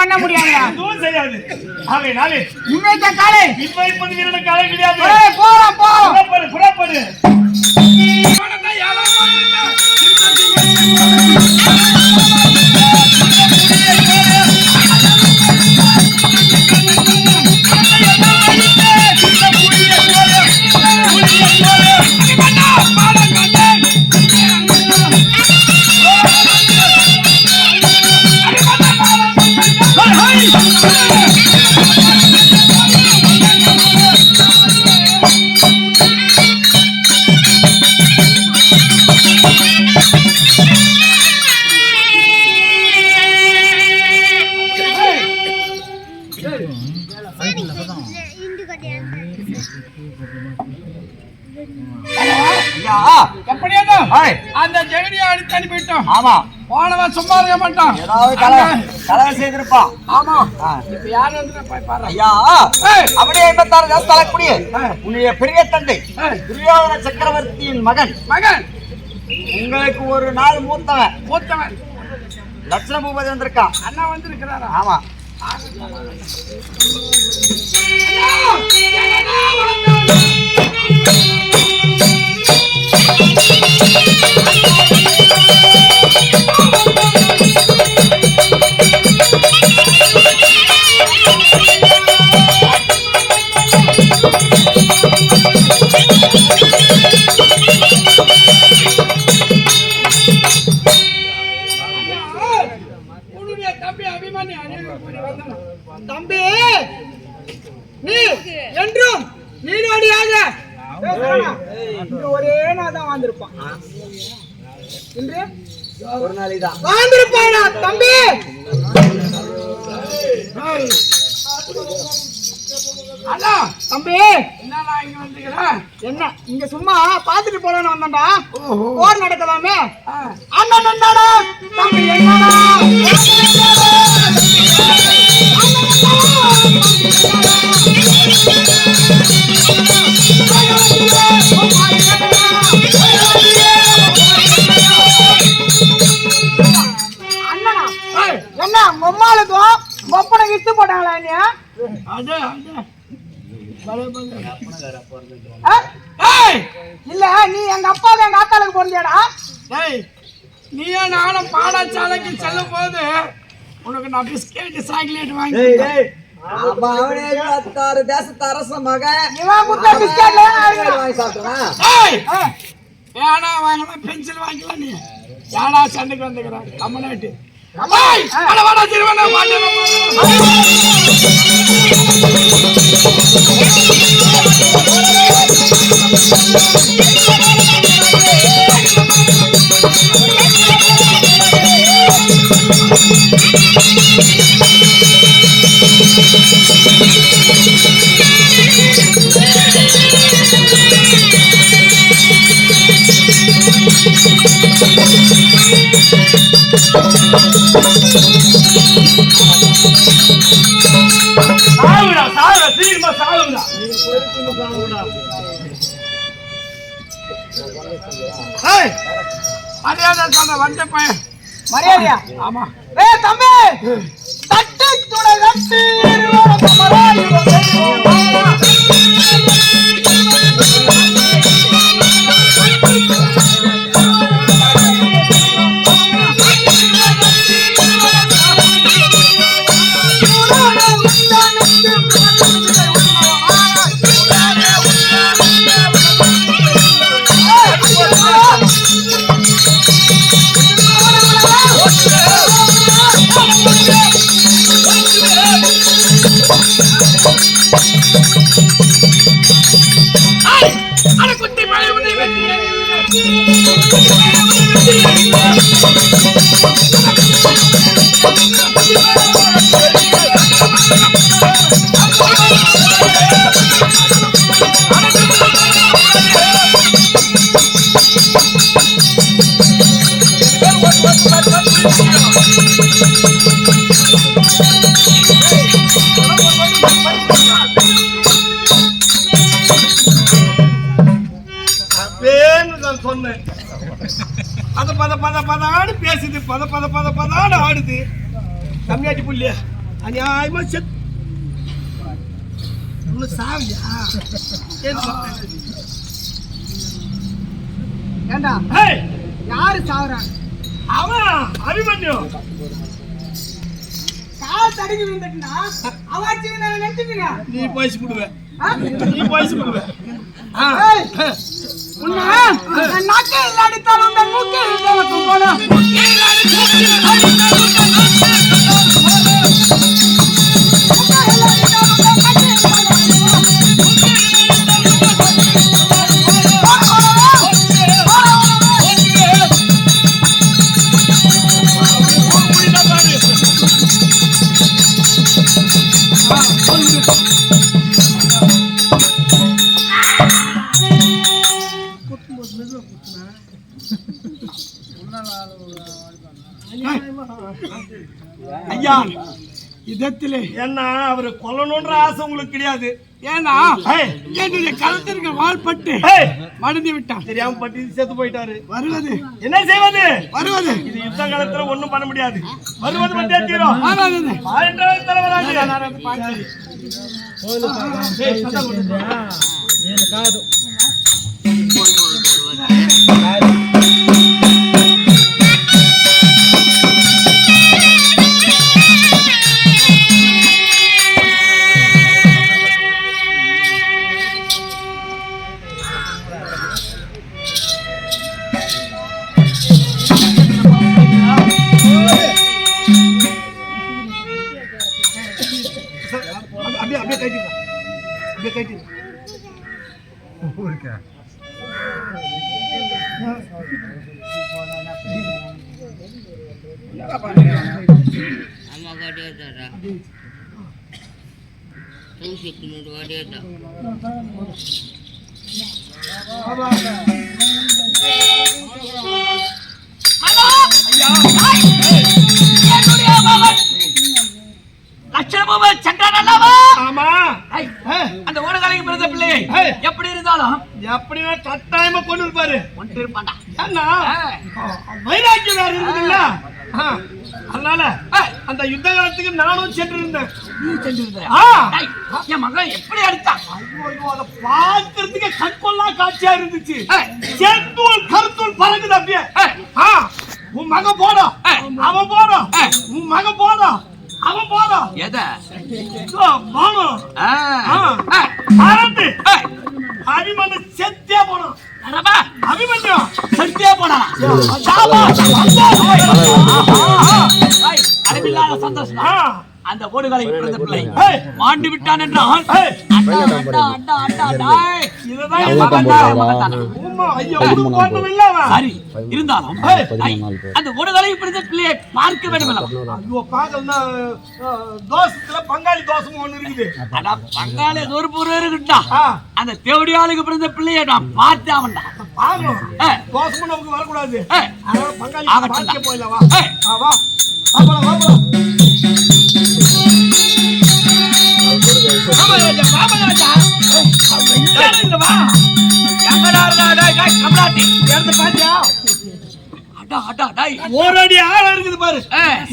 பண்ண முடியாது. எதுவும் செய்யாது. ஆகையினாலே இன்னைக்கு காலை இப்ப வீரன காலை கிடையாது. போறோம் போ. புறப்படு. அந்த ஜெகடியை அடித்து அனுப்பிட்டோம். ஆமா, போனவன் சும்மா இருக்க மாட்டான். ஏதாவது கலவை செய்திருப்பான். ஆமா, இப்ப யாரு வந்து பாரு. ஐயா, அப்படியே 56 தேச தலைக்கூடிய உன்னுடைய பெரிய தந்தை துரியோதன சக்கரவர்த்தியின் மகன் உங்களுக்கு ஒரு நாள் மூத்தவன் லட்சண பூபதி வந்திருக்கான். அண்ணா வந்திருக்கிறாரா? ஆமா. தம்பி, நீ என்றும் நீரோடியாக ஒரே நாள் தான் வாழ்ந்திருப்பான். இன்று ஒரு நாளைதான் வாழ்ந்திருப்பானா தம்பி? அண்ணா தம்பி, என்னடா இங்க வந்துக்கிறேன்? என்ன இங்க சும்மா பாத்துட்டு போலான்னு வந்தாண்டா. போர் நடக்கலாமே. அண்ணன் என்னடா தம்பி, என்னடா அண்ணனா என்ன மொம்மாளுக்கும் மொப்பனை வித்து போட்டாங்களா? இல்ல, நீ எங்க அப்பாவுக்கு எங்க ஆத்தாளுக்கு பிறந்தியாடா? நீயா நானும் பாடசாலைக்கு செல்லும் போது உனக்கு நான் பிஸ்கெட் சாக்லேட் வாங்கி அவனே 16 தேசத்து அரச மகன். இவன் குத்த பிஸ்கெட் வாங்கி சாப்பிட்டானா? ஏனா வாங்கலாம், பென்சில் வாங்கலாம். நீ ஏடா சண்டைக்கு வந்துக்கிறான் கம்மநாட்டு? வந்த பையன் மரியாதையா? ஆமா. தம்பி, தட்டு துணை கட்டி பேசுது பத பத பத பதாடு ஆடுது கம்மியாட்டி புள்ளிய அநியாயமா சாவியா ஏண்டா யாரு சாவுறாங்க? அவன் அபிமன்யு கால் தடுக்கி விழுந்துட்டுனா அவாச்சி நான் நினைச்சுட்டீங்க. நீ போய்ச்சு விடுவேன். நாக்கே அடித்தாலும் அந்த மூக்கே போன ஐயா இதத்திலே என்ன அவரை கொல்லணும்ன்ற ஆசை உங்களுக்கு கிடையாது. ஏன்னா என்னுடைய களத்திற்கு வாழ்பட்டு மடிந்து விட்டான். தெரியாம பட்டு செத்து போயிட்டாரு. வருவது என்ன செய்வது? வருவது இது யுத்த காலத்துல ஒண்ணும் பண்ண முடியாது. வருவது பட்டே தீரும். அந்த ஓடகாலைக்கு பிறந்த பிள்ளை எப்படி இருந்தாலும் எப்படின்னா கட்டாயமா கொண்டு இருப்பாரு. வைராக்கியம் வேற இருக்குதுல்ல, அதனால அந்த யுத்த காலத்துக்கு நானும் சென்றிருந்தேன். என் மகன் எப்படி அடித்தான்? அதை பார்க்கறதுக்கு கண்கொள்ளா காட்சியா இருந்துச்சு. செத்தூள் கருத்தூள் பறக்குது அப்படியே. உன் மகன் போடும், அவன் போடும், உன் மகன் போடும், அவன் போடும். எதை போனும் அபிமன்யு செத்தே போனோம். அபிமன்யு செத்தே போனா அளவில்லாத சந்தோஷம். அந்த ஓடுகளை பிறந்த பிள்ளை மாண்டு விட்டான் என்றால் சரி இருந்தாலும் அந்த ஓடுகளை பிறந்த பிள்ளையை பார்க்க வேண்டும். தோசத்துல பங்காளி தோசம் ஒண்ணு இருக்குது. பங்காளி ஒரு பொருள் இருக்குட்டா அந்த தேவடியாளுக்கு பிறந்த பிள்ளையை நான் பார்த்தே அவன் தோசமும் நமக்கு வரக்கூடாது. பங்காளி போயிடலாம். ஓரடி ஆழம் இருக்குது பாரு.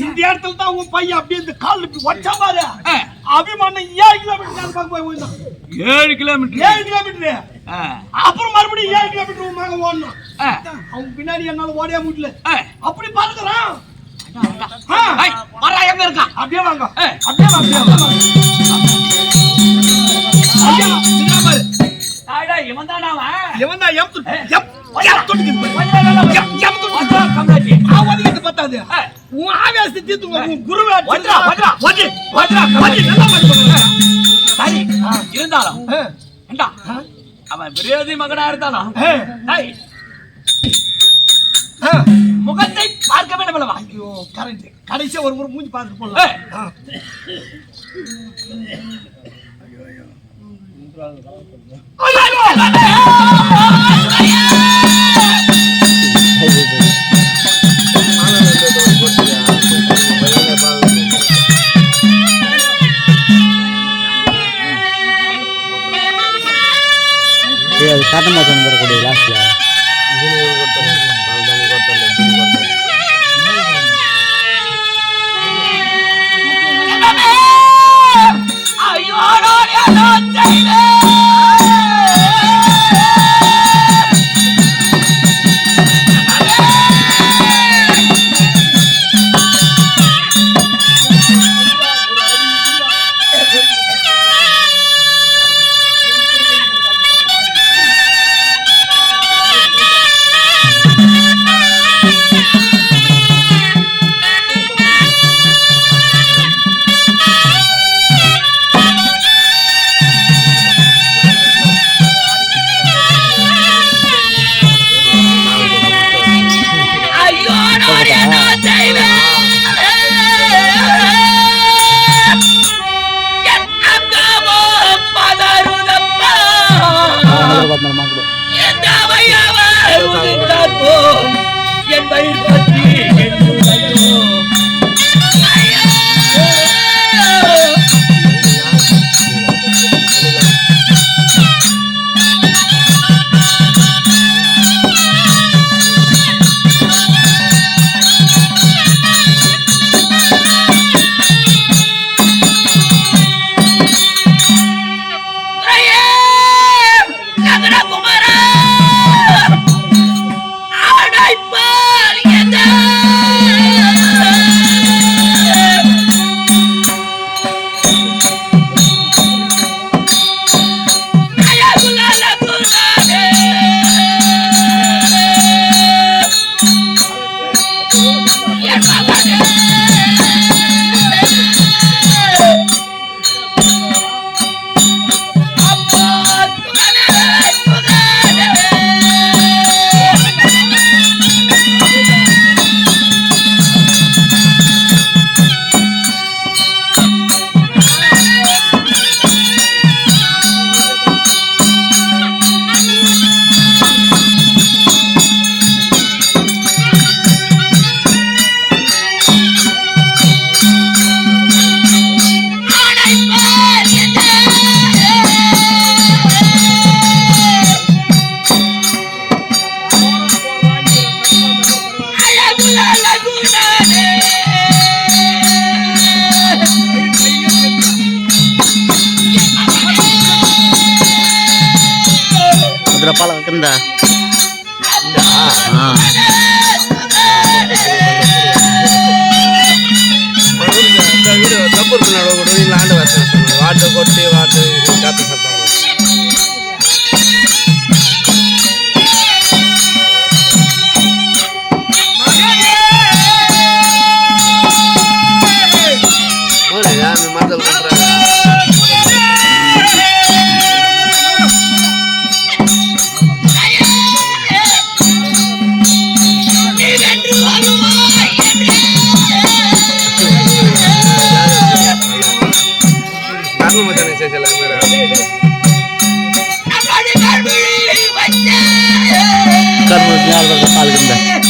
இந்த இடத்துல தான் உன் பையன் அப்படியே இந்த கால் வச்சா பாரு. அபிமன்யு 7 கிலோமீட்டர் போய் போயிருந்தான். 7 கிலோமீட்டர் அப்புறம் மறுபடியும் 7 கிலோமீட்டர் உன் மகன் ஓடணும். அவங்க பின்னாடி என்னால ஓடியா முடியல. அப்படி பாருக்கிறான். எங்க இருக்கா? அப்படியே வாங்க, அப்படியே வாங்க. இருந்தாலும் அவன் விரோதி மகனா இருந்தாலும் முகத்தை பார்க்க வேண்டும். ஐயோ கரெக்ட். கடைசியா ஒரு மூஞ்சி பார்த்துட்டு போலாம். காட்டமா வரக்கூடிய லாஸ்ட்ல Mama! Berapa kenda? Dapur benar loh, ini land water, water kote, water kata sabda. Mana ya, memang ada kontra. Kan mau nyal berkepal genda.